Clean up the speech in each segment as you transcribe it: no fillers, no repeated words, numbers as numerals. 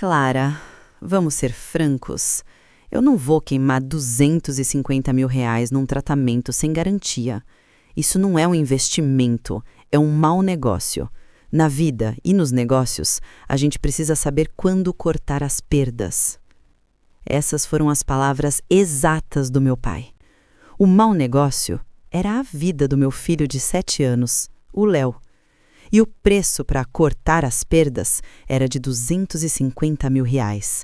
Clara, vamos ser francos. Eu não vou queimar R$ 250.000 num tratamento sem garantia. Isso não é um investimento, é um mau negócio. Na vida e nos negócios, a gente precisa saber quando cortar as perdas. Essas foram as palavras exatas do meu pai. O mau negócio era a vida do meu filho de 7 anos, o Léo. E o preço para cortar as perdas era de R$ 250.000.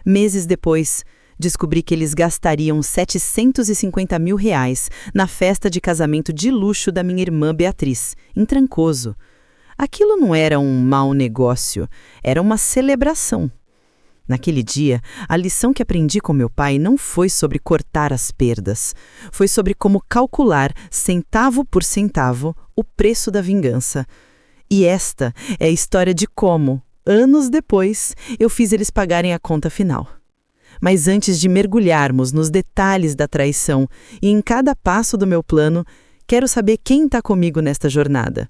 Meses depois, descobri que eles gastariam R$ 750.000 na festa de casamento de luxo da minha irmã Beatriz, em Trancoso. Aquilo não era um mau negócio, era uma celebração. Naquele dia, a lição que aprendi com meu pai não foi sobre cortar as perdas, foi sobre como calcular, centavo por centavo, o preço da vingança. E esta é a história de como, anos depois, eu fiz eles pagarem a conta final. Mas antes de mergulharmos nos detalhes da traição e em cada passo do meu plano, quero saber quem está comigo nesta jornada.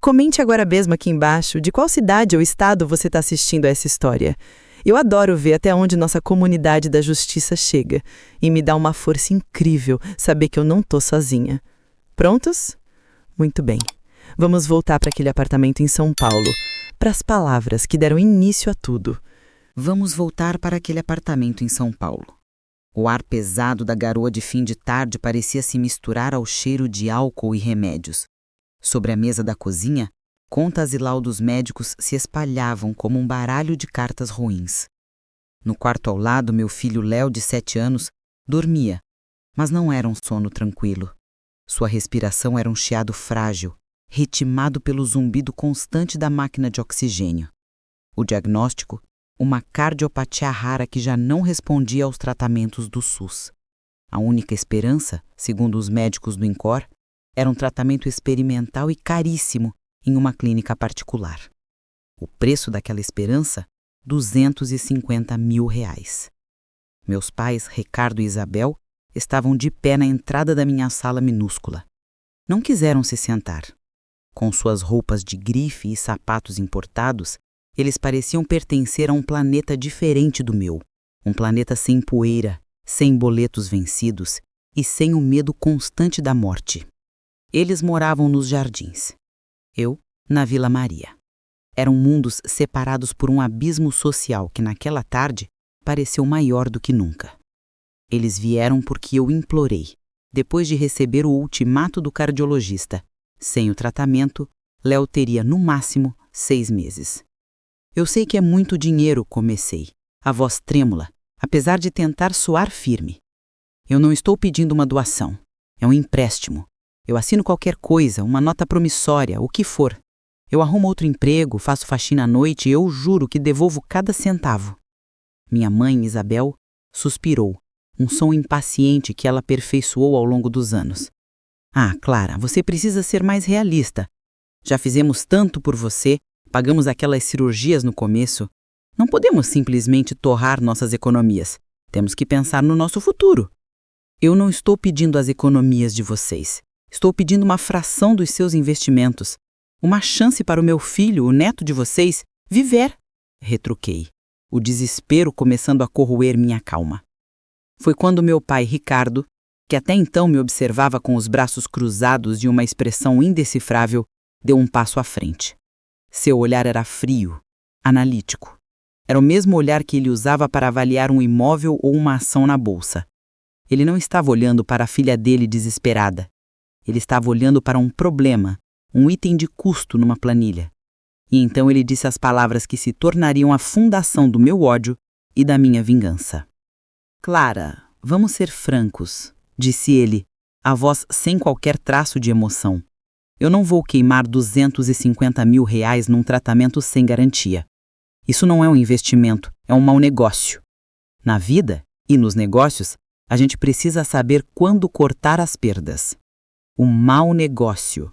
Comente agora mesmo aqui embaixo de qual cidade ou estado você está assistindo a essa história. Eu adoro ver até onde nossa comunidade da justiça chega e me dá uma força incrível saber que eu não estou sozinha. Prontos? Muito bem. Vamos voltar para aquele apartamento em São Paulo, para as palavras que deram início a tudo. Vamos voltar para aquele apartamento em São Paulo. O ar pesado da garoa de fim de tarde parecia se misturar ao cheiro de álcool e remédios. Sobre a mesa da cozinha, contas e laudos médicos se espalhavam como um baralho de cartas ruins. No quarto ao lado, meu filho Léo, de 7 anos, dormia, mas não era um sono tranquilo. Sua respiração era um chiado frágil, ritmado pelo zumbido constante da máquina de oxigênio. O diagnóstico, uma cardiopatia rara que já não respondia aos tratamentos do SUS. A única esperança, segundo os médicos do INCOR, era um tratamento experimental e caríssimo em uma clínica particular. O preço daquela esperança, R$ 250.000. Meus pais, Ricardo e Isabel, estavam de pé na entrada da minha sala minúscula. Não quiseram se sentar. Com suas roupas de grife e sapatos importados, eles pareciam pertencer a um planeta diferente do meu. Um planeta sem poeira, sem boletos vencidos e sem o medo constante da morte. Eles moravam nos Jardins. Eu, na Vila Maria. Eram mundos separados por um abismo social que naquela tarde pareceu maior do que nunca. Eles vieram porque eu implorei, depois de receber o ultimato do cardiologista. Sem o tratamento, Léo teria no máximo 6 meses. Eu sei que é muito dinheiro, comecei, a voz trêmula, apesar de tentar soar firme. Eu não estou pedindo uma doação, é um empréstimo. Eu assino qualquer coisa, uma nota promissória, o que for. Eu arrumo outro emprego, faço faxina à noite e eu juro que devolvo cada centavo. Minha mãe, Isabel, suspirou, um som impaciente que ela aperfeiçoou ao longo dos anos. Ah, Clara, você precisa ser mais realista. Já fizemos tanto por você, pagamos aquelas cirurgias no começo. Não podemos simplesmente torrar nossas economias. Temos que pensar no nosso futuro. Eu não estou pedindo as economias de vocês. Estou pedindo uma fração dos seus investimentos. Uma chance para o meu filho, o neto de vocês, viver. Retruquei, o desespero começando a corroer minha calma. Foi quando meu pai, Ricardo, que até então me observava com os braços cruzados e uma expressão indecifrável, deu um passo à frente. Seu olhar era frio, analítico. Era o mesmo olhar que ele usava para avaliar um imóvel ou uma ação na bolsa. Ele não estava olhando para a filha dele desesperada. Ele estava olhando para um problema, um item de custo numa planilha. E então ele disse as palavras que se tornariam a fundação do meu ódio e da minha vingança. Clara, vamos ser francos, disse ele, a voz sem qualquer traço de emoção. Eu não vou queimar R$ 250.000 num tratamento sem garantia. Isso não é um investimento, é um mau negócio. Na vida e nos negócios, a gente precisa saber quando cortar as perdas. O mau negócio,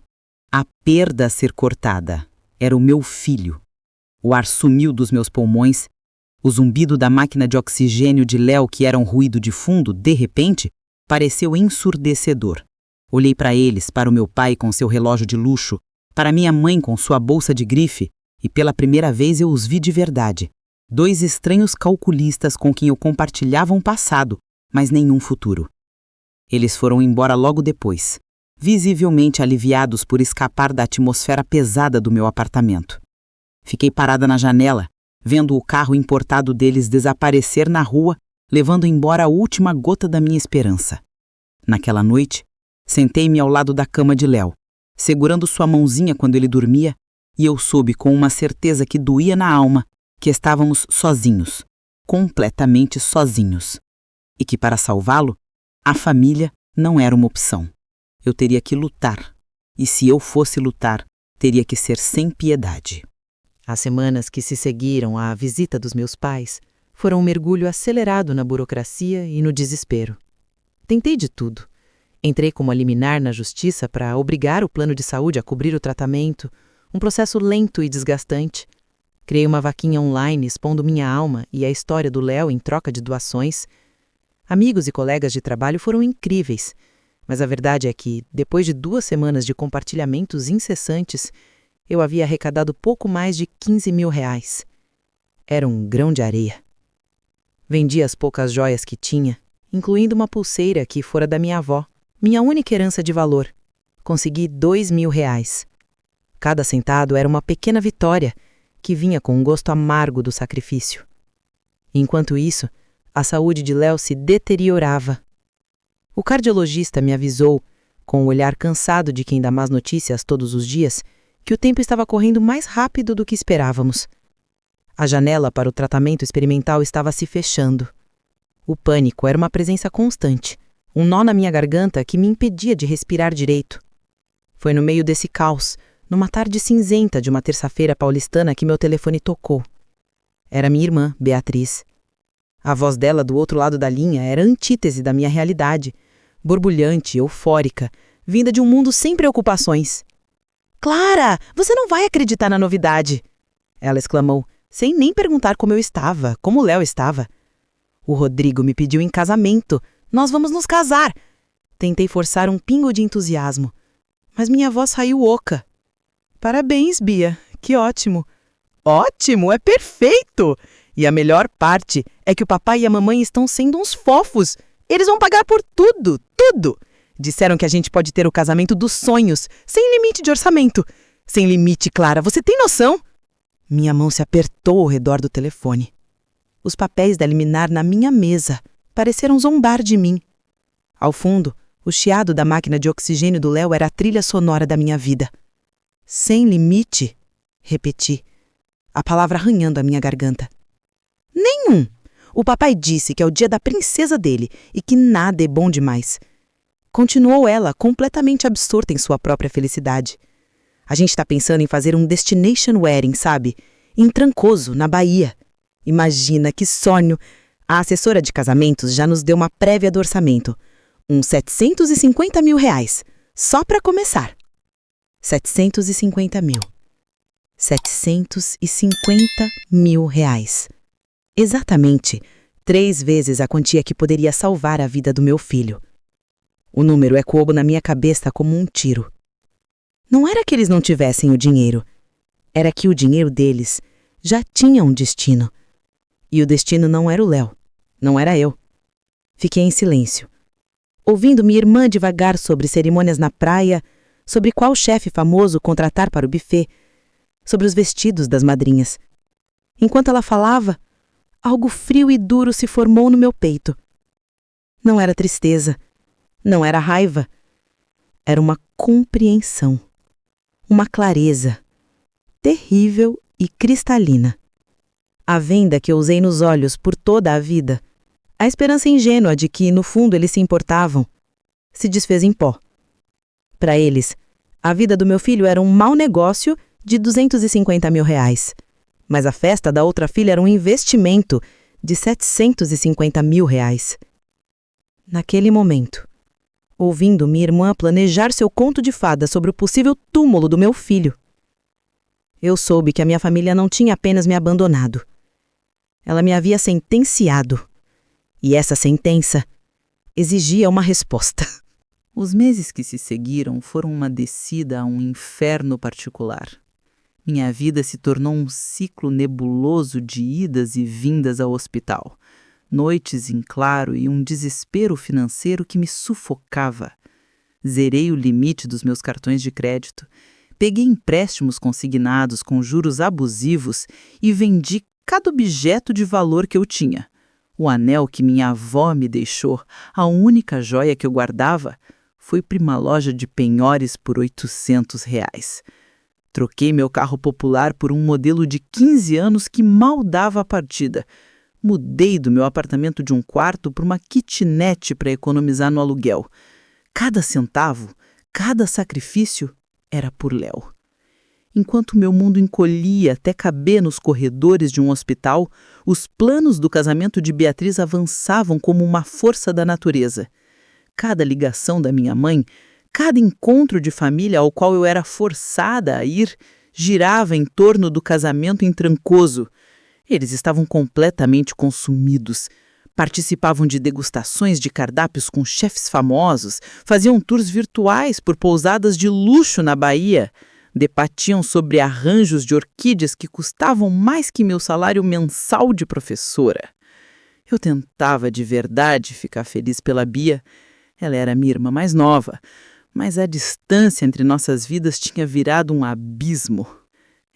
a perda a ser cortada, era o meu filho. O ar sumiu dos meus pulmões, o zumbido da máquina de oxigênio de Léo, que era um ruído de fundo, de repente, pareceu ensurdecedor. Olhei para eles, para o meu pai com seu relógio de luxo, para minha mãe com sua bolsa de grife, e pela primeira vez eu os vi de verdade. 2 estranhos calculistas com quem eu compartilhava um passado, mas nenhum futuro. Eles foram embora logo depois, visivelmente aliviados por escapar da atmosfera pesada do meu apartamento. Fiquei parada na janela, vendo o carro importado deles desaparecer na rua, levando embora a última gota da minha esperança. Naquela noite, sentei-me ao lado da cama de Léo, segurando sua mãozinha quando ele dormia, e eu soube com uma certeza que doía na alma que estávamos sozinhos, completamente sozinhos, e que para salvá-lo, a família não era uma opção. Eu teria que lutar, e se eu fosse lutar, teria que ser sem piedade. As semanas que se seguiram à visita dos meus pais foram um mergulho acelerado na burocracia e no desespero. Tentei de tudo. Entrei como liminar na justiça para obrigar o plano de saúde a cobrir o tratamento, um processo lento e desgastante. Criei uma vaquinha online expondo minha alma e a história do Léo em troca de doações. Amigos e colegas de trabalho foram incríveis, mas a verdade é que, depois de 2 semanas de compartilhamentos incessantes, eu havia arrecadado pouco mais de R$ 15.000. Era um grão de areia. Vendi as poucas joias que tinha, incluindo uma pulseira que fora da minha avó, minha única herança de valor. Consegui R$ 2.000. Cada centavo era uma pequena vitória, que vinha com um gosto amargo do sacrifício. Enquanto isso, a saúde de Léo se deteriorava. O cardiologista me avisou, com o olhar cansado de quem dá más notícias todos os dias, que o tempo estava correndo mais rápido do que esperávamos. A janela para o tratamento experimental estava se fechando. O pânico era uma presença constante, um nó na minha garganta que me impedia de respirar direito. Foi no meio desse caos, numa tarde cinzenta de uma terça-feira paulistana, que meu telefone tocou. Era minha irmã, Beatriz. A voz dela do outro lado da linha era a antítese da minha realidade, borbulhante, eufórica, vinda de um mundo sem preocupações. "Clara, você não vai acreditar na novidade!" Ela exclamou, sem nem perguntar como eu estava, como o Léo estava. "O Rodrigo me pediu em casamento. Nós vamos nos casar!" Tentei forçar um pingo de entusiasmo, mas minha voz saiu oca. "Parabéns, Bia. Que ótimo!" "Ótimo! É perfeito! E a melhor parte é que o papai e a mamãe estão sendo uns fofos. Eles vão pagar por tudo, tudo! Disseram que a gente pode ter o casamento dos sonhos, sem limite de orçamento. Sem limite, Clara, você tem noção?" Minha mão se apertou ao redor do telefone. Os papéis da liminar na minha mesa pareceram zombar de mim. Ao fundo, o chiado da máquina de oxigênio do Léo era a trilha sonora da minha vida. "Sem limite?" repeti, a palavra arranhando a minha garganta. "Nenhum! O papai disse que é o dia da princesa dele e que nada é bom demais." Continuou ela, completamente absorta em sua própria felicidade. "A gente está pensando em fazer um destination wedding, sabe? Em Trancoso, na Bahia. Imagina, que sonho! A assessora de casamentos já nos deu uma prévia do orçamento. Uns R$ 750.000, só para começar." 750 mil. 750 mil reais. Exatamente 3 vezes a quantia que poderia salvar a vida do meu filho. O número ecoou na minha cabeça como um tiro. Não era que eles não tivessem o dinheiro. Era que o dinheiro deles já tinha um destino. E o destino não era o Léo. Não era eu. Fiquei em silêncio, ouvindo minha irmã divagar sobre cerimônias na praia, sobre qual chefe famoso contratar para o buffet, sobre os vestidos das madrinhas. Enquanto ela falava, algo frio e duro se formou no meu peito. Não era tristeza, não era raiva. Era uma compreensão, uma clareza, terrível e cristalina. A venda que eu usei nos olhos por toda a vida, a esperança ingênua de que, no fundo, eles se importavam, se desfez em pó. Para eles, a vida do meu filho era um mau negócio de R$ 250.000, mas a festa da outra filha era um investimento de R$ 750.000. Naquele momento, ouvindo minha irmã planejar seu conto de fada sobre o possível túmulo do meu filho, eu soube que a minha família não tinha apenas me abandonado. Ela me havia sentenciado. E essa sentença exigia uma resposta. Os meses que se seguiram foram uma descida a um inferno particular. Minha vida se tornou um ciclo nebuloso de idas e vindas ao hospital. Noites em claro e um desespero financeiro que me sufocava. Zerei o limite dos meus cartões de crédito, peguei empréstimos consignados com juros abusivos e vendi cada objeto de valor que eu tinha. O anel que minha avó me deixou, a única joia que eu guardava, foi para uma loja de penhores por R$ 800. Troquei meu carro popular por um modelo de 15 anos que mal dava a partida. Mudei do meu apartamento de um quarto para uma kitnet para economizar no aluguel. Cada centavo, cada sacrifício era por Léo. Enquanto meu mundo encolhia até caber nos corredores de um hospital, os planos do casamento de Beatriz avançavam como uma força da natureza. Cada ligação da minha mãe, cada encontro de família ao qual eu era forçada a ir, girava em torno do casamento em Trancoso. Eles estavam completamente consumidos. Participavam de degustações de cardápios com chefes famosos, faziam tours virtuais por pousadas de luxo na Bahia, debatiam sobre arranjos de orquídeas que custavam mais que meu salário mensal de professora. Eu tentava de verdade ficar feliz pela Bia. Ela era minha irmã mais nova, mas a distância entre nossas vidas tinha virado um abismo.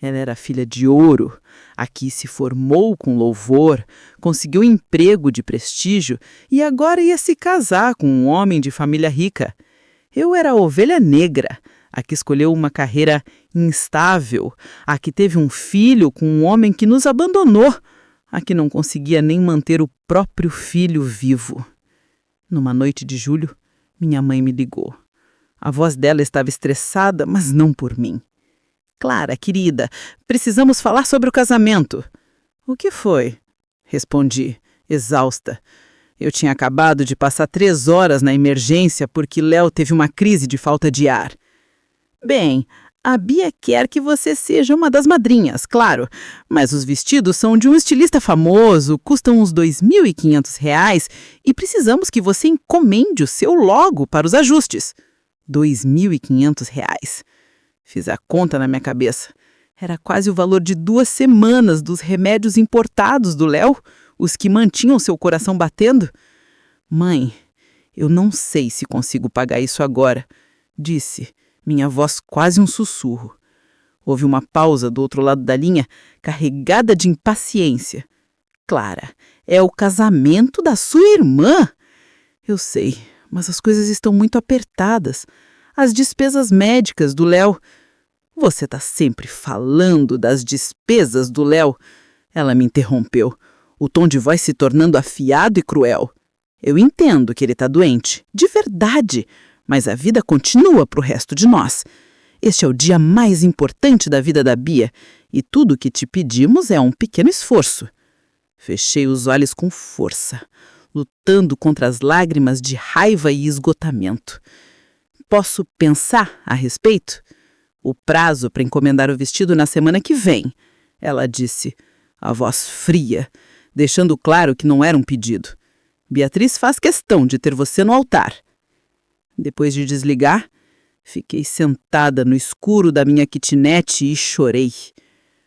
Ela era filha de ouro, aqui se formou com louvor, conseguiu emprego de prestígio e agora ia se casar com um homem de família rica. Eu era a ovelha negra, a que escolheu uma carreira instável, a que teve um filho com um homem que nos abandonou, a que não conseguia nem manter o próprio filho vivo. Numa noite de julho, minha mãe me ligou. A voz dela estava estressada, mas não por mim. Clara, querida, precisamos falar sobre o casamento. O que foi? Respondi, exausta. Eu tinha acabado de passar 3 horas na emergência porque Léo teve uma crise de falta de ar. Bem, a Bia quer que você seja uma das madrinhas, claro, mas os vestidos são de um estilista famoso, custam uns R$ 2.500 e precisamos que você encomende o seu logo para os ajustes. R$ 2.500. Fiz a conta na minha cabeça. Era quase o valor de 2 semanas dos remédios importados do Léo, os que mantinham seu coração batendo. Mãe, eu não sei se consigo pagar isso agora, disse, minha voz quase um sussurro. Houve uma pausa do outro lado da linha, carregada de impaciência. Clara, é o casamento da sua irmã. Eu sei, mas as coisas estão muito apertadas. As despesas médicas do Léo. Você está sempre falando das despesas do Léo. Ela me interrompeu, o tom de voz se tornando afiado e cruel. Eu entendo que ele está doente, de verdade, mas a vida continua para o resto de nós. Este é o dia mais importante da vida da Bia e tudo o que te pedimos é um pequeno esforço. Fechei os olhos com força, lutando contra as lágrimas de raiva e esgotamento. Posso pensar a respeito? O prazo para encomendar o vestido na semana que vem, ela disse, a voz fria, deixando claro que não era um pedido. Beatriz faz questão de ter você no altar. Depois de desligar, fiquei sentada no escuro da minha kitnet e chorei.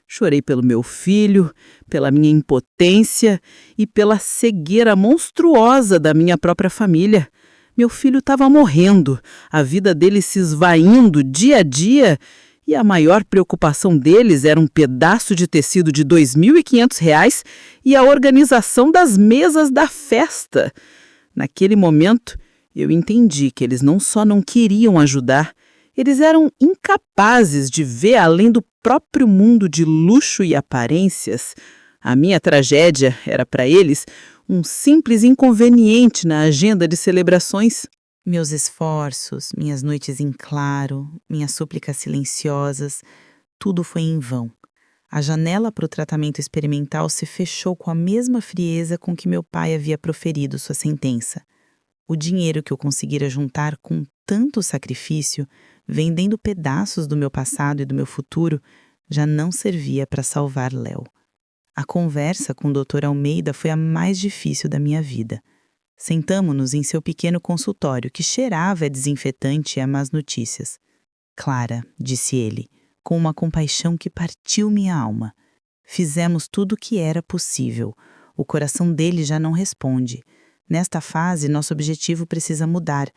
Chorei pelo meu filho, pela minha impotência e pela cegueira monstruosa da minha própria família. Meu filho estava morrendo, a vida dele se esvaindo dia a dia e a maior preocupação deles era um pedaço de tecido de R$ 2.500 e a organização das mesas da festa. Naquele momento, eu entendi que eles não só não queriam ajudar, eles eram incapazes de ver além do próprio mundo de luxo e aparências. A minha tragédia era para eles um simples inconveniente na agenda de celebrações. Meus esforços, minhas noites em claro, minhas súplicas silenciosas, tudo foi em vão. A janela para o tratamento experimental se fechou com a mesma frieza com que meu pai havia proferido sua sentença. O dinheiro que eu conseguira juntar com tanto sacrifício, vendendo pedaços do meu passado e do meu futuro, já não servia para salvar Léo. A conversa com o Dr. Almeida foi a mais difícil da minha vida. Sentamo-nos em seu pequeno consultório, que cheirava a desinfetante e a más notícias. Clara, disse ele, com uma compaixão que partiu minha alma. Fizemos tudo o que era possível. O coração dele já não responde. Nesta fase, nosso objetivo precisa mudar.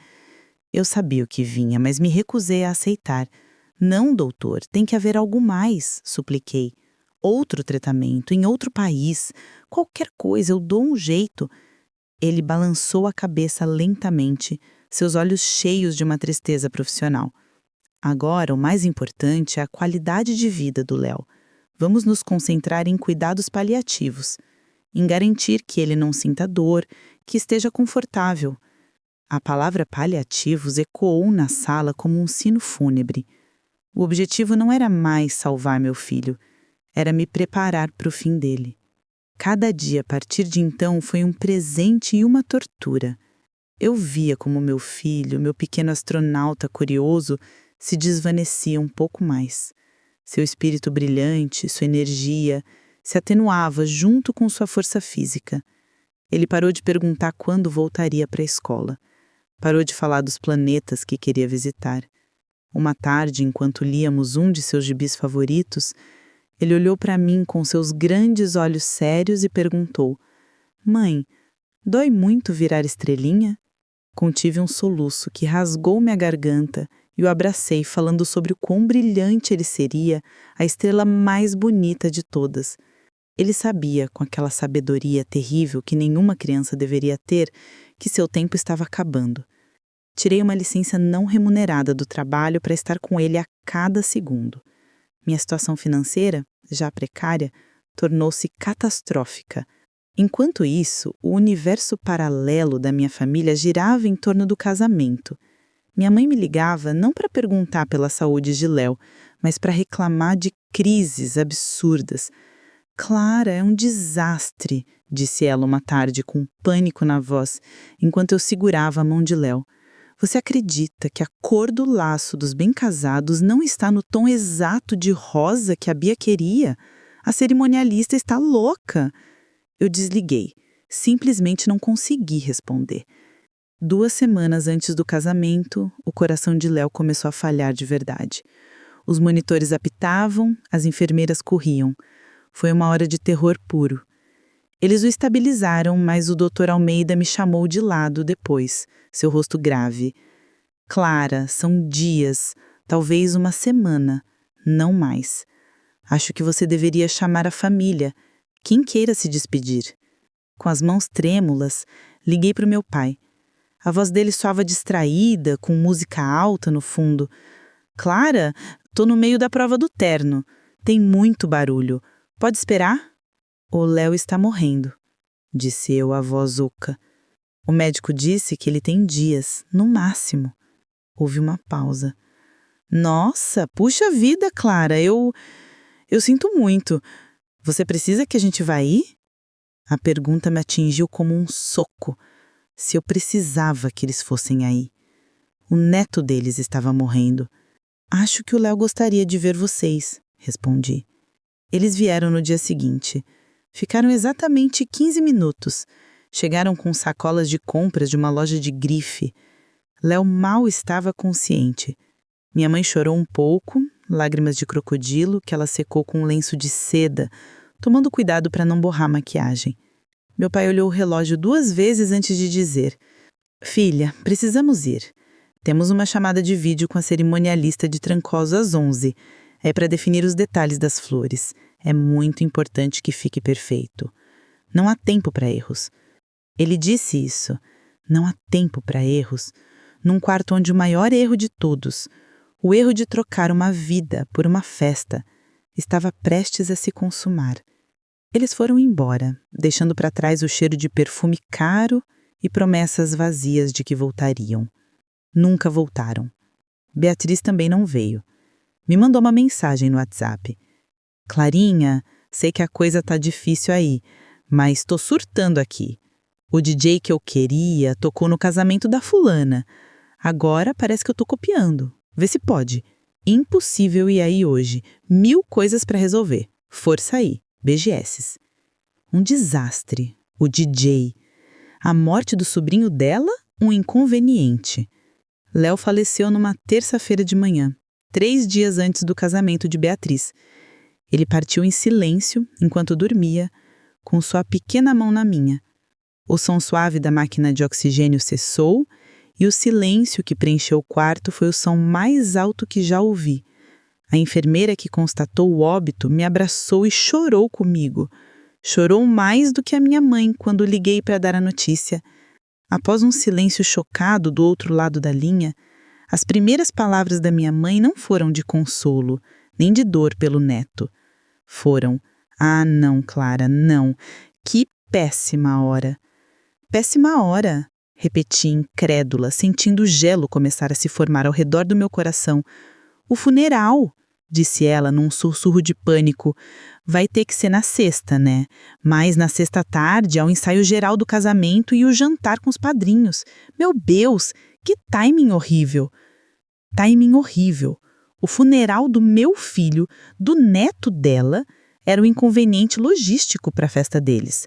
Eu sabia o que vinha, mas me recusei a aceitar. Não, doutor, tem que haver algo mais, supliquei. Outro tratamento, em outro país. Qualquer coisa, eu dou um jeito. Ele balançou a cabeça lentamente, seus olhos cheios de uma tristeza profissional. Agora, o mais importante é a qualidade de vida do Léo. Vamos nos concentrar em cuidados paliativos, em garantir que ele não sinta dor, que esteja confortável. A palavra paliativos ecoou na sala como um sino fúnebre. O objetivo não era mais salvar meu filho, era me preparar para o fim dele. Cada dia a partir de então foi um presente e uma tortura. Eu via como meu filho, meu pequeno astronauta curioso, se desvanecia um pouco mais. Seu espírito brilhante, sua energia, se atenuava junto com sua força física. Ele parou de perguntar quando voltaria para a escola. Parou de falar dos planetas que queria visitar. Uma tarde, enquanto líamos um de seus gibis favoritos, ele olhou para mim com seus grandes olhos sérios e perguntou: Mãe, dói muito virar estrelinha? Contive um soluço que rasgou minha garganta e o abracei, falando sobre o quão brilhante ele seria, a estrela mais bonita de todas. Ele sabia, com aquela sabedoria terrível que nenhuma criança deveria ter, que seu tempo estava acabando. Tirei uma licença não remunerada do trabalho para estar com ele a cada segundo. Minha situação financeira, já precária, tornou-se catastrófica. Enquanto isso, o universo paralelo da minha família girava em torno do casamento. Minha mãe me ligava não para perguntar pela saúde de Léo, mas para reclamar de crises absurdas. Clara, é um desastre, disse ela uma tarde com pânico na voz, enquanto eu segurava a mão de Léo. Você acredita que a cor do laço dos bem-casados não está no tom exato de rosa que a Bia queria? A cerimonialista está louca. Eu desliguei. Simplesmente não consegui responder. 2 semanas antes do casamento, o coração de Léo começou a falhar de verdade. Os monitores apitavam, as enfermeiras corriam. Foi uma hora de terror puro. Eles o estabilizaram, mas o Dr. Almeida me chamou de lado depois, seu rosto grave. Clara, são dias, talvez uma semana, não mais. Acho que você deveria chamar a família, quem queira se despedir. Com as mãos trêmulas, liguei para o meu pai. A voz dele soava distraída, com música alta no fundo. Clara, tô no meio da prova do terno. Tem muito barulho. Pode esperar? O Léo está morrendo, disse eu à voz oca. O médico disse que ele tem dias, no máximo. Houve uma pausa. Nossa, puxa vida, Clara, eu sinto muito. Você precisa que a gente vá aí? A pergunta me atingiu como um soco. Se eu precisava que eles fossem aí. O neto deles estava morrendo. Acho que o Léo gostaria de ver vocês, respondi. Eles vieram no dia seguinte. Ficaram exatamente 15 minutos. Chegaram com sacolas de compras de uma loja de grife. Léo mal estava consciente. Minha mãe chorou um pouco, lágrimas de crocodilo que ela secou com um lenço de seda, tomando cuidado para não borrar a maquiagem. Meu pai olhou o relógio 2 vezes antes de dizer: Filha, precisamos ir. Temos uma chamada de vídeo com a cerimonialista de Trancoso às 11. É para definir os detalhes das flores. É muito importante que fique perfeito. Não há tempo para erros. Ele disse isso. Não há tempo para erros. Num quarto onde o maior erro de todos, o erro de trocar uma vida por uma festa, estava prestes a se consumar. Eles foram embora, deixando para trás o cheiro de perfume caro e promessas vazias de que voltariam. Nunca voltaram. Beatriz também não veio. Me mandou uma mensagem no WhatsApp. Clarinha, sei que a coisa tá difícil aí, mas tô surtando aqui. O DJ que eu queria tocou no casamento da fulana. Agora parece que eu tô copiando. Vê se pode. Impossível ir aí hoje. 1000 coisas para resolver. Força aí. BGS. Um desastre. O DJ. A morte do sobrinho dela? Um inconveniente. Léo faleceu numa terça-feira de manhã. 3 dias antes do casamento de Beatriz. Ele partiu em silêncio enquanto dormia, com sua pequena mão na minha. O som suave da máquina de oxigênio cessou e o silêncio que preencheu o quarto foi o som mais alto que já ouvi. A enfermeira que constatou o óbito me abraçou e chorou comigo. Chorou mais do que a minha mãe quando liguei para dar a notícia. Após um silêncio chocado do outro lado da linha, as primeiras palavras da minha mãe não foram de consolo, nem de dor pelo neto. Foram: "Ah, não, Clara, não. Que péssima hora." "Péssima hora", repeti incrédula, sentindo o gelo começar a se formar ao redor do meu coração. "O funeral", disse ela num sussurro de pânico. "Vai ter que ser na sexta, né? Mas na sexta à tarde, ao ensaio geral do casamento e o jantar com os padrinhos. Meu Deus, que timing horrível!" Timing horrível. O funeral do meu filho, do neto dela, era um inconveniente logístico para a festa deles.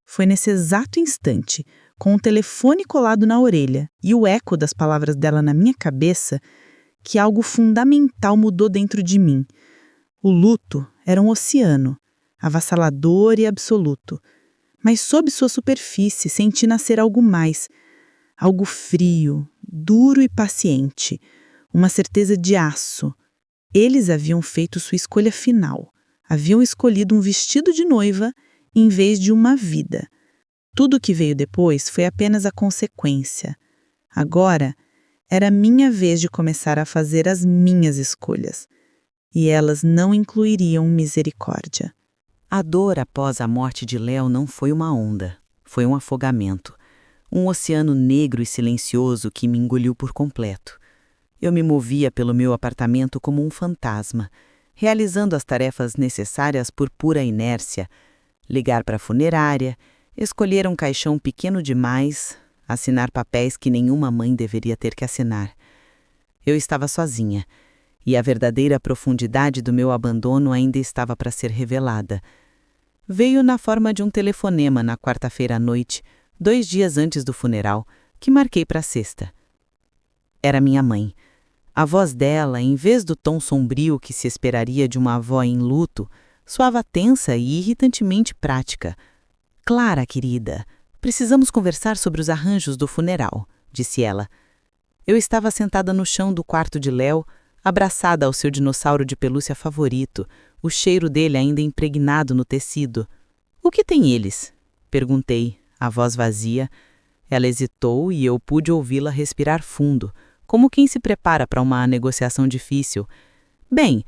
Foi nesse exato instante, com o telefone colado na orelha e o eco das palavras dela na minha cabeça, que algo fundamental mudou dentro de mim. O luto era um oceano, avassalador e absoluto. Mas sob sua superfície senti nascer algo mais. Algo frio, duro e paciente. Uma certeza de aço. Eles haviam feito sua escolha final. Haviam escolhido um vestido de noiva em vez de uma vida. Tudo o que veio depois foi apenas a consequência. Agora, era minha vez de começar a fazer as minhas escolhas. E elas não incluiriam misericórdia. A dor após a morte de Léo não foi uma onda, foi um afogamento. Um oceano negro e silencioso que me engoliu por completo. Eu me movia pelo meu apartamento como um fantasma, realizando as tarefas necessárias por pura inércia. Ligar para a funerária, escolher um caixão pequeno demais, assinar papéis que nenhuma mãe deveria ter que assinar. Eu estava sozinha, e a verdadeira profundidade do meu abandono ainda estava para ser revelada. Veio na forma de um telefonema na quarta-feira à noite, 2 dias antes do funeral, que marquei para a sexta. Era minha mãe. A voz dela, em vez do tom sombrio que se esperaria de uma avó em luto, soava tensa e irritantemente prática. "Clara, querida, precisamos conversar sobre os arranjos do funeral", disse ela. Eu estava sentada no chão do quarto de Léo, abraçada ao seu dinossauro de pelúcia favorito, o cheiro dele ainda impregnado no tecido. "O que tem eles?" perguntei, a voz vazia. Ela hesitou e eu pude ouvi-la respirar fundo, como quem se prepara para uma negociação difícil. "Bem,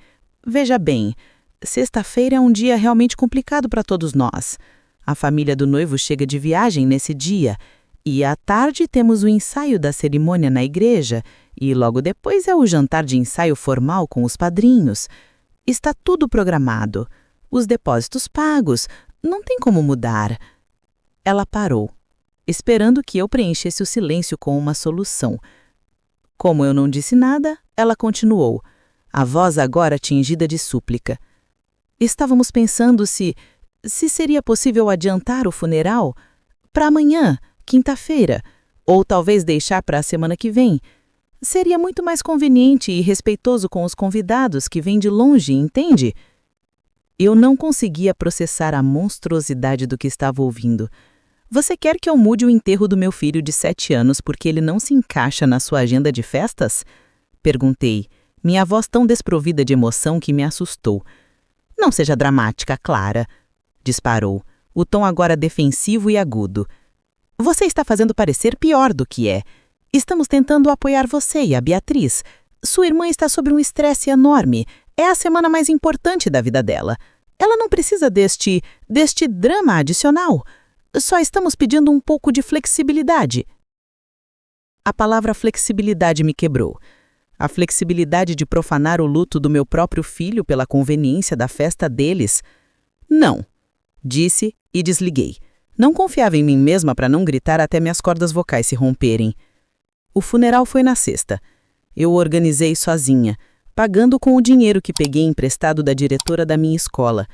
veja bem, sexta-feira é um dia realmente complicado para todos nós. A família do noivo chega de viagem nesse dia, e à tarde temos o ensaio da cerimônia na igreja, e logo depois é o jantar de ensaio formal com os padrinhos. Está tudo programado. Os depósitos pagos, não tem como mudar." Ela parou, esperando que eu preenchesse o silêncio com uma solução. Como eu não disse nada, ela continuou, a voz agora tingida de súplica. "Estávamos pensando se seria possível adiantar o funeral para amanhã, quinta-feira, ou talvez deixar para a semana que vem. Seria muito mais conveniente e respeitoso com os convidados que vêm de longe, entende?" Eu não conseguia processar a monstruosidade do que estava ouvindo. "Você quer que eu mude o enterro do meu filho de 7 anos porque ele não se encaixa na sua agenda de festas?" Perguntei, minha voz tão desprovida de emoção que me assustou. "Não seja dramática, Clara", disparou, o tom agora defensivo e agudo. "Você está fazendo parecer pior do que é. Estamos tentando apoiar você e a Beatriz. Sua irmã está sob um estresse enorme. É a semana mais importante da vida dela. Ela não precisa deste drama adicional. Só estamos pedindo um pouco de flexibilidade." A palavra flexibilidade me quebrou. A flexibilidade de profanar o luto do meu próprio filho pela conveniência da festa deles. "Não", disse e desliguei. Não confiava em mim mesma para não gritar até minhas cordas vocais se romperem. O funeral foi na sexta. Eu o organizei sozinha, pagando com o dinheiro que peguei emprestado da diretora da minha escola.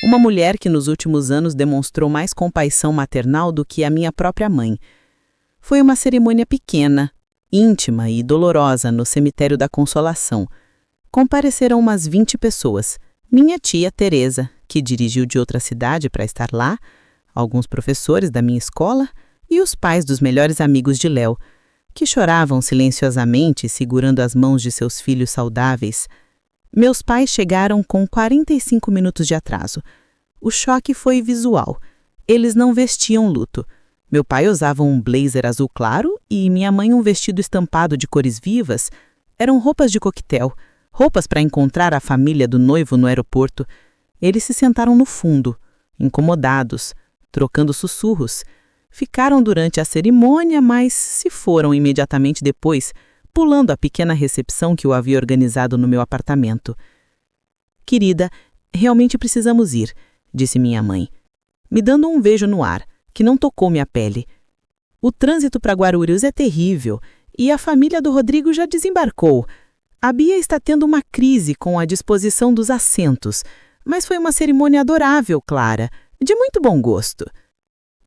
Uma mulher que nos últimos anos demonstrou mais compaixão maternal do que a minha própria mãe. Foi uma cerimônia pequena, íntima e dolorosa no cemitério da Consolação. Compareceram umas 20 pessoas. Minha tia, Teresa, que dirigiu de outra cidade para estar lá, alguns professores da minha escola e os pais dos melhores amigos de Léo, que choravam silenciosamente segurando as mãos de seus filhos saudáveis. Meus pais chegaram com 45 minutos de atraso. O choque foi visual. Eles não vestiam luto. Meu pai usava um blazer azul claro e minha mãe um vestido estampado de cores vivas. Eram roupas de coquetel, roupas para encontrar a família do noivo no aeroporto. Eles se sentaram no fundo, incomodados, trocando sussurros. Ficaram durante a cerimônia, mas se foram imediatamente depois, pulando a pequena recepção que eu havia organizado no meu apartamento. Querida, realmente precisamos ir, disse minha mãe, me dando um beijo no ar, que não tocou minha pele. O trânsito para Guarulhos é terrível e a família do Rodrigo já desembarcou. A Bia está tendo uma crise com a disposição dos assentos, mas foi uma cerimônia adorável, Clara, de muito bom gosto.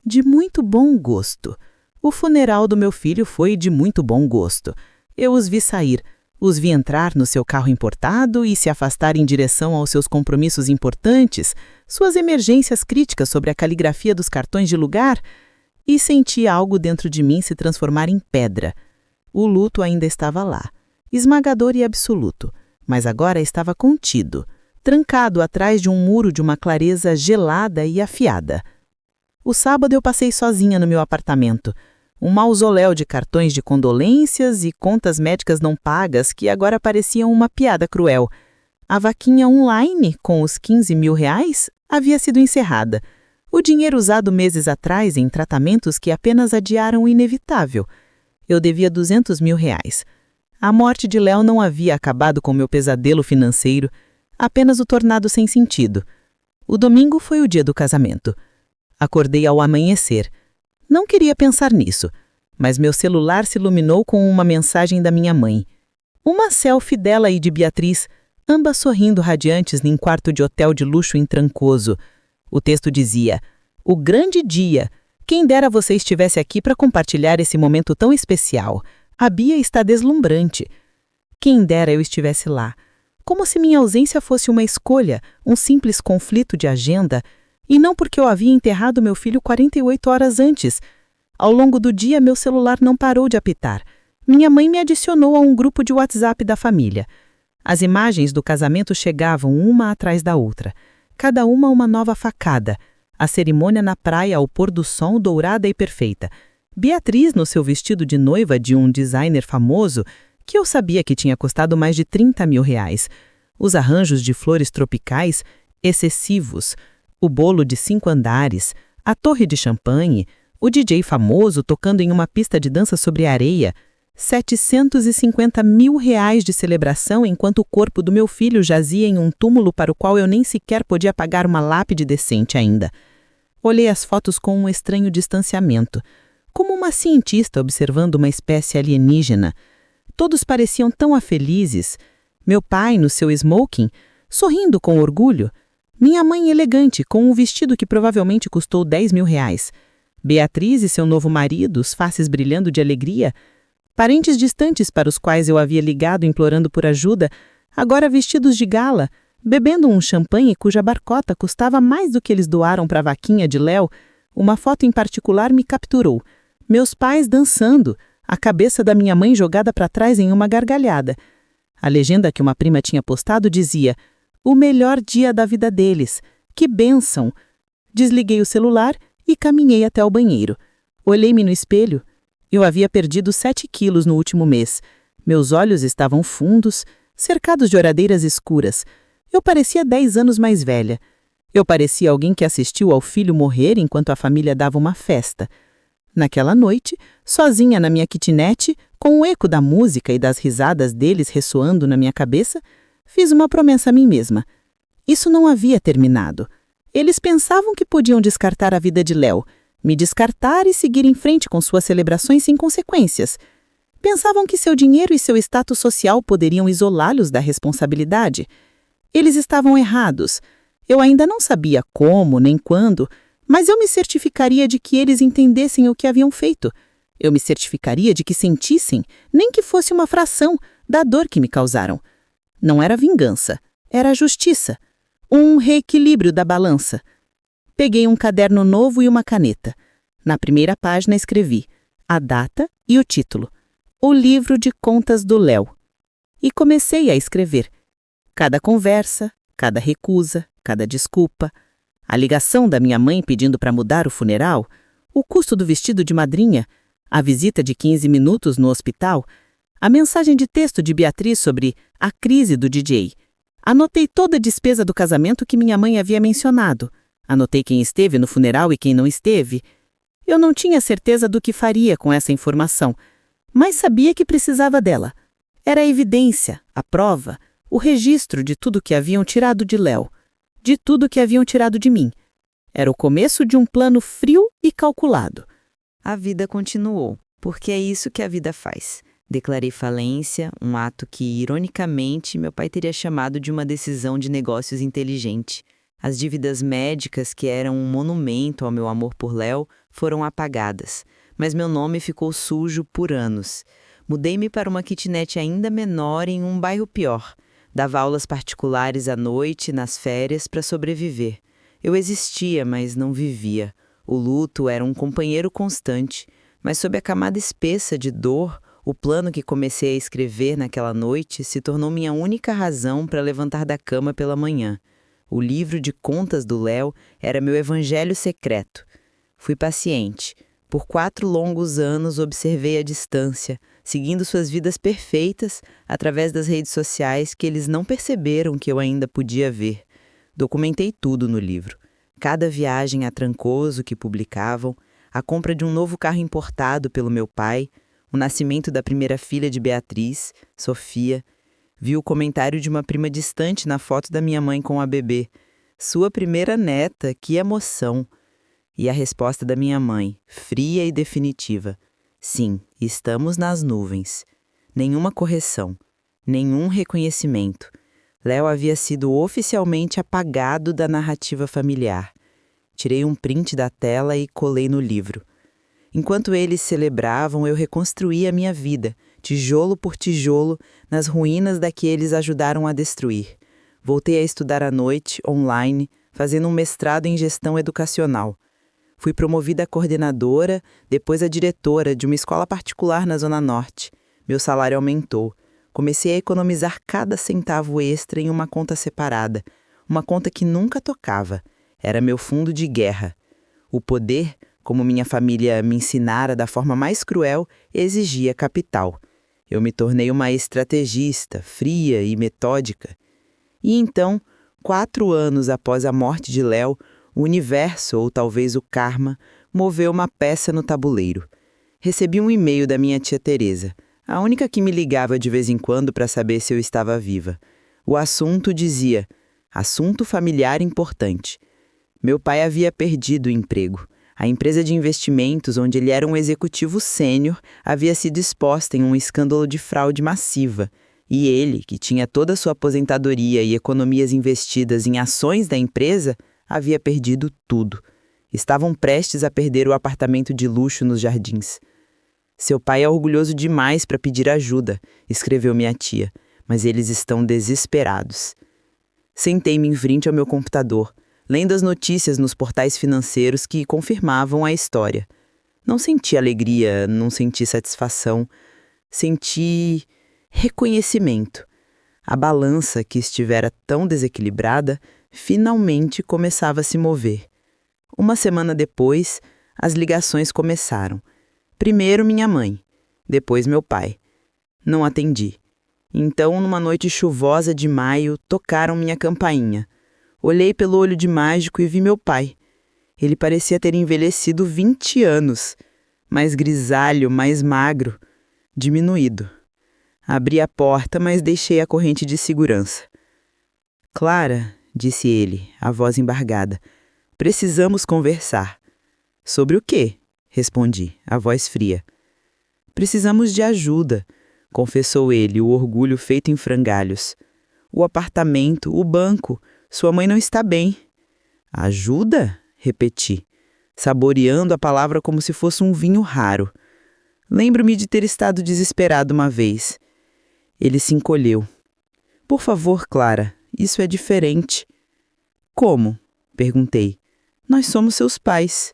De muito bom gosto. O funeral do meu filho foi de muito bom gosto. Eu os vi sair, os vi entrar no seu carro importado e se afastar em direção aos seus compromissos importantes, suas emergências críticas sobre a caligrafia dos cartões de lugar, e senti algo dentro de mim se transformar em pedra. O luto ainda estava lá, esmagador e absoluto, mas agora estava contido, trancado atrás de um muro de uma clareza gelada e afiada. O sábado eu passei sozinha no meu apartamento, um mausoléu de cartões de condolências e contas médicas não pagas que agora pareciam uma piada cruel. A vaquinha online, com os 15 mil reais, havia sido encerrada. O dinheiro usado meses atrás em tratamentos que apenas adiaram o inevitável. Eu devia 200 mil reais. A morte de Léo não havia acabado com meu pesadelo financeiro, apenas o tornado sem sentido. O domingo foi o dia do casamento. Acordei ao amanhecer. Não queria pensar nisso, mas meu celular se iluminou com uma mensagem da minha mãe. Uma selfie dela e de Beatriz, ambas sorrindo radiantes em quarto de hotel de luxo em Trancoso. O texto dizia: "O grande dia. Quem dera você estivesse aqui para compartilhar esse momento tão especial. A Bia está deslumbrante. Quem dera eu estivesse lá. Como se minha ausência fosse uma escolha, um simples conflito de agenda, e não porque eu havia enterrado meu filho 48 horas antes. Ao longo do dia, meu celular não parou de apitar. Minha mãe me adicionou a um grupo de WhatsApp da família. As imagens do casamento chegavam uma atrás da outra, cada uma nova facada. A cerimônia na praia ao pôr do sol dourada e perfeita. Beatriz no seu vestido de noiva de um designer famoso, que eu sabia que tinha custado mais de 30 mil reais. Os arranjos de flores tropicais, excessivos. O bolo de 5 andares, a torre de champanhe, o DJ famoso tocando em uma pista de dança sobre areia, 750 mil reais de celebração enquanto o corpo do meu filho jazia em um túmulo para o qual eu nem sequer podia pagar uma lápide decente ainda. Olhei as fotos com um estranho distanciamento, como uma cientista observando uma espécie alienígena. Todos pareciam tão afelizes. Meu pai, no seu smoking, sorrindo com orgulho. Minha mãe elegante, com um vestido que provavelmente custou 10 mil reais. Beatriz e seu novo marido, os faces brilhando de alegria. Parentes distantes para os quais eu havia ligado implorando por ajuda, agora vestidos de gala, bebendo um champanhe cuja barcota custava mais do que eles doaram para a vaquinha de Léo. Uma foto em particular me capturou. Meus pais dançando, a cabeça da minha mãe jogada para trás em uma gargalhada. A legenda que uma prima tinha postado dizia: "O melhor dia da vida deles. Que bênção!" Desliguei o celular e caminhei até o banheiro. Olhei-me no espelho. Eu havia perdido 7 quilos no último mês. Meus olhos estavam fundos, cercados de oradeiras escuras. Eu parecia 10 anos mais velha. Eu parecia alguém que assistiu ao filho morrer enquanto a família dava uma festa. Naquela noite, sozinha na minha kitnet, com o eco da música e das risadas deles ressoando na minha cabeça, fiz uma promessa a mim mesma. Isso não havia terminado. Eles pensavam que podiam descartar a vida de Léo, me descartar e seguir em frente com suas celebrações sem consequências. Pensavam que seu dinheiro e seu status social poderiam isolá-los da responsabilidade. Eles estavam errados. Eu ainda não sabia como nem quando, mas eu me certificaria de que eles entendessem o que haviam feito. Eu me certificaria de que sentissem, nem que fosse uma fração, da dor que me causaram. Não era vingança, era justiça. Um reequilíbrio da balança. Peguei um caderno novo e uma caneta. Na primeira página escrevi a data e o título. O livro de contas do Léo. E comecei a escrever. Cada conversa, cada recusa, cada desculpa. A ligação da minha mãe pedindo para mudar o funeral, o custo do vestido de madrinha, a visita de 15 minutos no hospital, a mensagem de texto de Beatriz sobre a crise do DJ. Anotei toda a despesa do casamento que minha mãe havia mencionado. Anotei quem esteve no funeral e quem não esteve. Eu não tinha certeza do que faria com essa informação, mas sabia que precisava dela. Era a evidência, a prova, o registro de tudo que haviam tirado de Léo, de tudo que haviam tirado de mim. Era o começo de um plano frio e calculado. A vida continuou, porque é isso que a vida faz. Declarei falência, um ato que, ironicamente, meu pai teria chamado de uma decisão de negócios inteligente. As dívidas médicas, que eram um monumento ao meu amor por Léo, foram apagadas, mas meu nome ficou sujo por anos. Mudei-me para uma kitnet ainda menor em um bairro pior. Dava aulas particulares à noite, nas férias, para sobreviver. Eu existia, mas não vivia. O luto era um companheiro constante, mas sob a camada espessa de dor, o plano que comecei a escrever naquela noite se tornou minha única razão para levantar da cama pela manhã. O livro de contas do Léo era meu evangelho secreto. Fui paciente. Por 4 longos anos observei a distância, seguindo suas vidas perfeitas através das redes sociais que eles não perceberam que eu ainda podia ver. Documentei tudo no livro. Cada viagem a Trancoso que publicavam, a compra de um novo carro importado pelo meu pai, o nascimento da primeira filha de Beatriz, Sofia. Vi o comentário de uma prima distante na foto da minha mãe com a bebê. Sua primeira neta, que emoção! E a resposta da minha mãe, fria e definitiva. Sim, estamos nas nuvens. Nenhuma correção, nenhum reconhecimento. Léo havia sido oficialmente apagado da narrativa familiar. Tirei um print da tela e colei no livro. Enquanto eles celebravam, eu reconstruí a minha vida, tijolo por tijolo, nas ruínas da que eles ajudaram a destruir. Voltei a estudar à noite, online, fazendo um mestrado em gestão educacional. Fui promovida a coordenadora, depois a diretora de uma escola particular na Zona Norte. Meu salário aumentou. Comecei a economizar cada centavo extra em uma conta separada, uma conta que nunca tocava. Era meu fundo de guerra. O poder, como minha família me ensinara da forma mais cruel, exigia capital. Eu me tornei uma estrategista, fria e metódica. E então, 4 anos após a morte de Léo, o universo, ou talvez o karma, moveu uma peça no tabuleiro. Recebi um e-mail da minha tia Teresa, a única que me ligava de vez em quando para saber se eu estava viva. O assunto dizia, assunto familiar importante. Meu pai havia perdido o emprego. A empresa de investimentos, onde ele era um executivo sênior, havia sido exposta em um escândalo de fraude massiva. E ele, que tinha toda a sua aposentadoria e economias investidas em ações da empresa, havia perdido tudo. Estavam prestes a perder o apartamento de luxo nos Jardins. Seu pai é orgulhoso demais para pedir ajuda, escreveu minha tia, mas eles estão desesperados. Sentei-me em frente ao meu computador, lendo as notícias nos portais financeiros que confirmavam a história. Não senti alegria, não senti satisfação, senti reconhecimento. A balança, que estivera tão desequilibrada, finalmente começava a se mover. Uma semana depois, as ligações começaram. Primeiro minha mãe, depois meu pai. Não atendi. Então, numa noite chuvosa de maio, tocaram minha campainha. Olhei pelo olho de mágico e vi meu pai. Ele parecia ter envelhecido 20 anos, mais grisalho, mais magro, diminuído. Abri a porta, mas deixei a corrente de segurança. Clara, disse ele, a voz embargada, precisamos conversar. Sobre o quê? Respondi, a voz fria. Precisamos de ajuda, confessou ele, o orgulho feito em frangalhos. O apartamento, o banco, sua mãe não está bem. Ajuda? Repeti, saboreando a palavra como se fosse um vinho raro. Lembro-me de ter estado desesperado uma vez. Ele se encolheu. Por favor, Clara, isso é diferente. Como? Perguntei. Nós somos seus pais.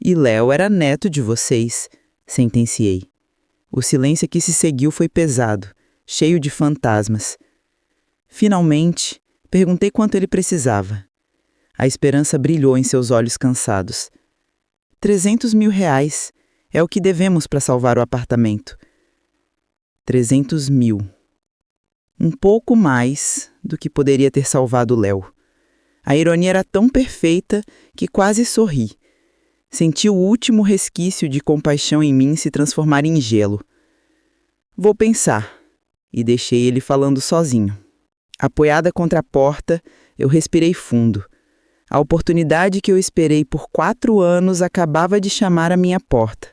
E Léo era neto de vocês, sentenciei. O silêncio que se seguiu foi pesado, cheio de fantasmas. Finalmente, perguntei quanto ele precisava. A esperança brilhou em seus olhos cansados. 300 mil reais é o que devemos para salvar o apartamento. 300 mil. Um pouco mais do que poderia ter salvado Léo. A ironia era tão perfeita que quase sorri. Senti o último resquício de compaixão em mim se transformar em gelo. Vou pensar. E deixei ele falando sozinho. Apoiada contra a porta, eu respirei fundo. A oportunidade que eu esperei por 4 anos acabava de chamar à minha porta.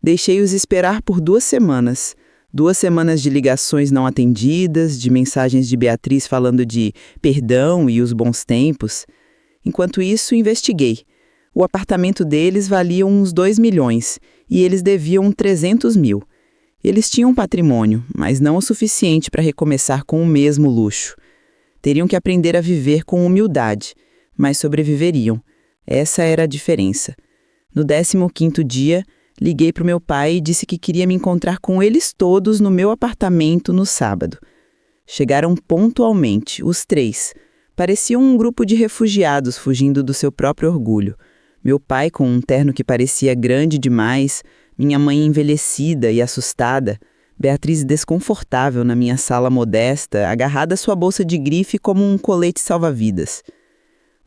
Deixei-os esperar por 2 semanas. 2 semanas de ligações não atendidas, de mensagens de Beatriz falando de perdão e os bons tempos. Enquanto isso, investiguei. O apartamento deles valia uns 2 milhões e eles deviam 300 mil. Eles tinham patrimônio, mas não o suficiente para recomeçar com o mesmo luxo. Teriam que aprender a viver com humildade, mas sobreviveriam. Essa era a diferença. No 15º dia, liguei para o meu pai e disse que queria me encontrar com eles todos no meu apartamento no sábado. Chegaram pontualmente, os 3. Pareciam um grupo de refugiados fugindo do seu próprio orgulho. Meu pai com um terno que parecia grande demais, minha mãe envelhecida e assustada, Beatriz desconfortável na minha sala modesta, agarrada à sua bolsa de grife como um colete salva-vidas.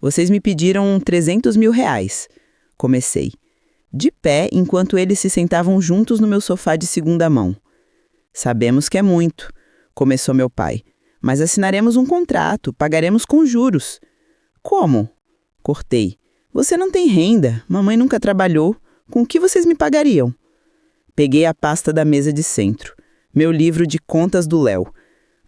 Vocês me pediram 300 mil reais. Comecei. De pé, enquanto eles se sentavam juntos no meu sofá de segunda mão. Sabemos que é muito, começou meu pai, mas assinaremos um contrato, pagaremos com juros. Como? Cortei. Você não tem renda, mamãe nunca trabalhou, com o que vocês me pagariam? Peguei a pasta da mesa de centro, meu livro de contas do Léo.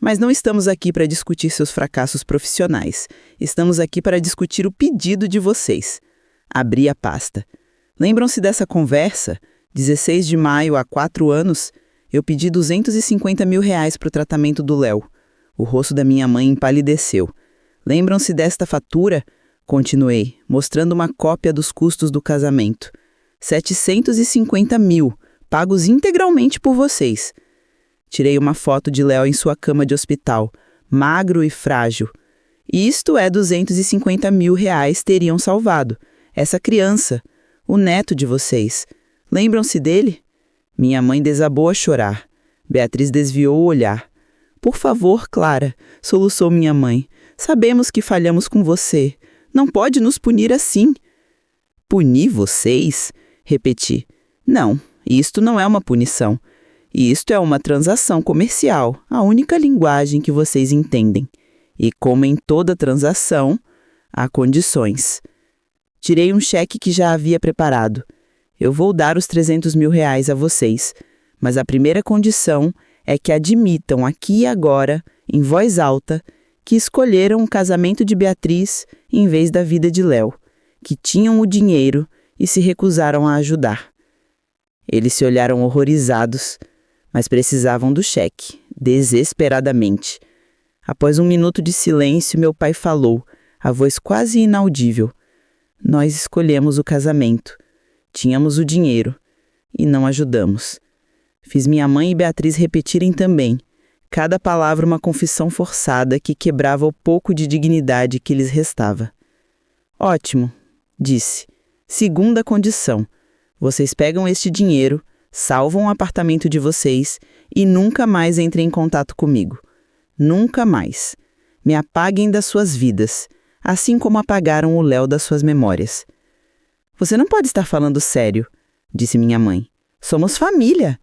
Mas não estamos aqui para discutir seus fracassos profissionais, estamos aqui para discutir o pedido de vocês. Abri a pasta. Lembram-se dessa conversa? 16 de maio, há 4 anos, eu pedi 250 mil reais para o tratamento do Léo. O rosto da minha mãe empalideceu. Lembram-se desta fatura? Continuei, mostrando uma cópia dos custos do casamento. 750 mil, pagos integralmente por vocês. Tirei uma foto de Léo em sua cama de hospital, magro e frágil. Isto é 250 mil reais teriam salvado. Essa criança, o neto de vocês. Lembram-se dele? Minha mãe desabou a chorar. Beatriz desviou o olhar. Por favor, Clara, soluçou minha mãe. Sabemos que falhamos com você. Não pode nos punir assim. Punir vocês? Repeti. Não, isto não é uma punição. Isto é uma transação comercial, a única linguagem que vocês entendem. E como em toda transação, há condições. Tirei um cheque que já havia preparado. Eu vou dar os 300 mil reais a vocês, mas a primeira condição é que admitam aqui e agora, em voz alta, que escolheram o casamento de Beatriz em vez da vida de Léo, que tinham o dinheiro e se recusaram a ajudar. Eles se olharam horrorizados, mas precisavam do cheque, desesperadamente. Após 1 minuto de silêncio, meu pai falou, a voz quase inaudível. Nós escolhemos o casamento. Tínhamos o dinheiro e não ajudamos. Fiz minha mãe e Beatriz repetirem também, cada palavra uma confissão forçada que quebrava o pouco de dignidade que lhes restava. Ótimo, disse. Segunda condição. Vocês pegam este dinheiro, salvam o apartamento de vocês e nunca mais entrem em contato comigo. Nunca mais. Me apaguem das suas vidas, assim como apagaram o Léo das suas memórias. Você não pode estar falando sério, disse minha mãe. Somos família.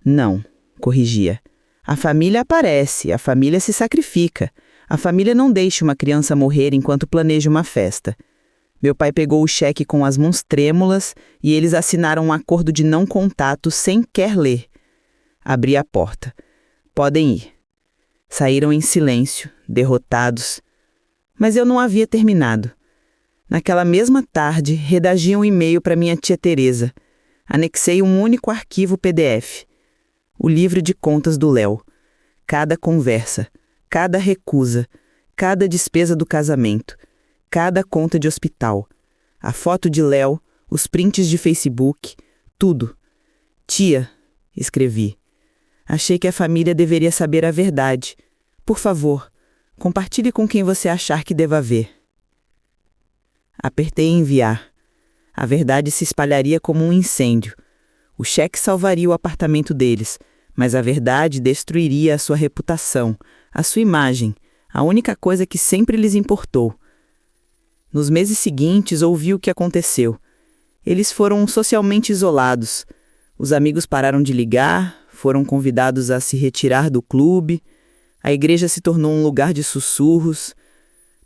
Não, corrigia. A família aparece, a família se sacrifica. A família não deixa uma criança morrer enquanto planeja uma festa. Meu pai pegou o cheque com as mãos trêmulas e eles assinaram um acordo de não contato sem quer ler. Abri a porta. Podem ir. Saíram em silêncio, derrotados. Mas eu não havia terminado. Naquela mesma tarde, redagi um e-mail para minha tia Teresa. Anexei um único arquivo PDF. O livro de contas do Léo. Cada conversa, Cada recusa, cada despesa do casamento, cada conta de hospital, a foto de Léo, os prints de Facebook, tudo. Tia, escrevi, achei que a família deveria saber a verdade. Por favor, compartilhe com quem você achar que deva ver. Apertei em enviar. A verdade se espalharia como um incêndio. O cheque salvaria o apartamento deles, mas a verdade destruiria a sua reputação, a sua imagem, a única coisa que sempre lhes importou. Nos meses seguintes, ouvi o que aconteceu. Eles foram socialmente isolados. Os amigos pararam de ligar, foram convidados a se retirar do clube. A igreja se tornou um lugar de sussurros.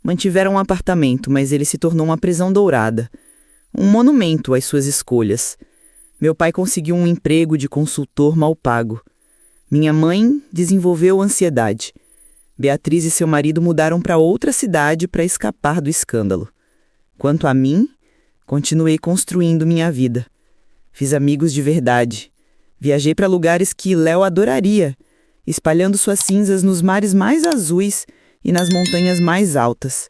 Mantiveram um apartamento, mas ele se tornou uma prisão dourada. Um monumento às suas escolhas. Meu pai conseguiu um emprego de consultor mal pago. Minha mãe desenvolveu ansiedade. Beatriz e seu marido mudaram para outra cidade para escapar do escândalo. Quanto a mim, continuei construindo minha vida. Fiz amigos de verdade. Viajei para lugares que Léo adoraria, espalhando suas cinzas nos mares mais azuis e nas montanhas mais altas.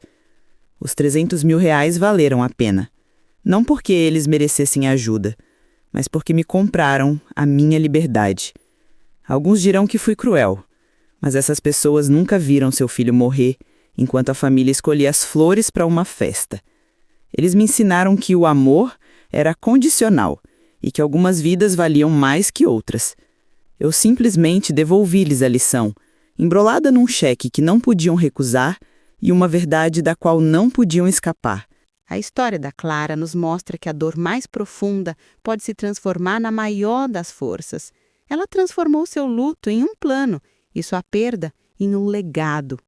Os 300 mil reais valeram a pena. Não porque eles merecessem ajuda, mas porque me compraram a minha liberdade. Alguns dirão que fui cruel, mas essas pessoas nunca viram seu filho morrer enquanto a família escolhia as flores para uma festa. Eles me ensinaram que o amor era condicional e que algumas vidas valiam mais que outras. Eu simplesmente devolvi-lhes a lição, embrolada num cheque que não podiam recusar e uma verdade da qual não podiam escapar. A história da Clara nos mostra que a dor mais profunda pode se transformar na maior das forças. Ela transformou seu luto em um plano e sua perda em um legado.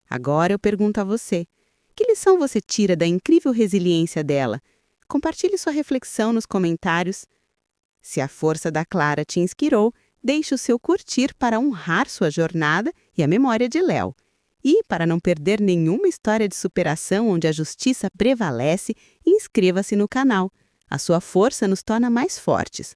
Agora eu pergunto a você, que lição você tira da incrível resiliência dela? Compartilhe sua reflexão nos comentários. Se a força da Clara te inspirou, deixe o seu curtir para honrar sua jornada e a memória de Léo. E, para não perder nenhuma história de superação onde a justiça prevalece, inscreva-se no canal. A sua força nos torna mais fortes.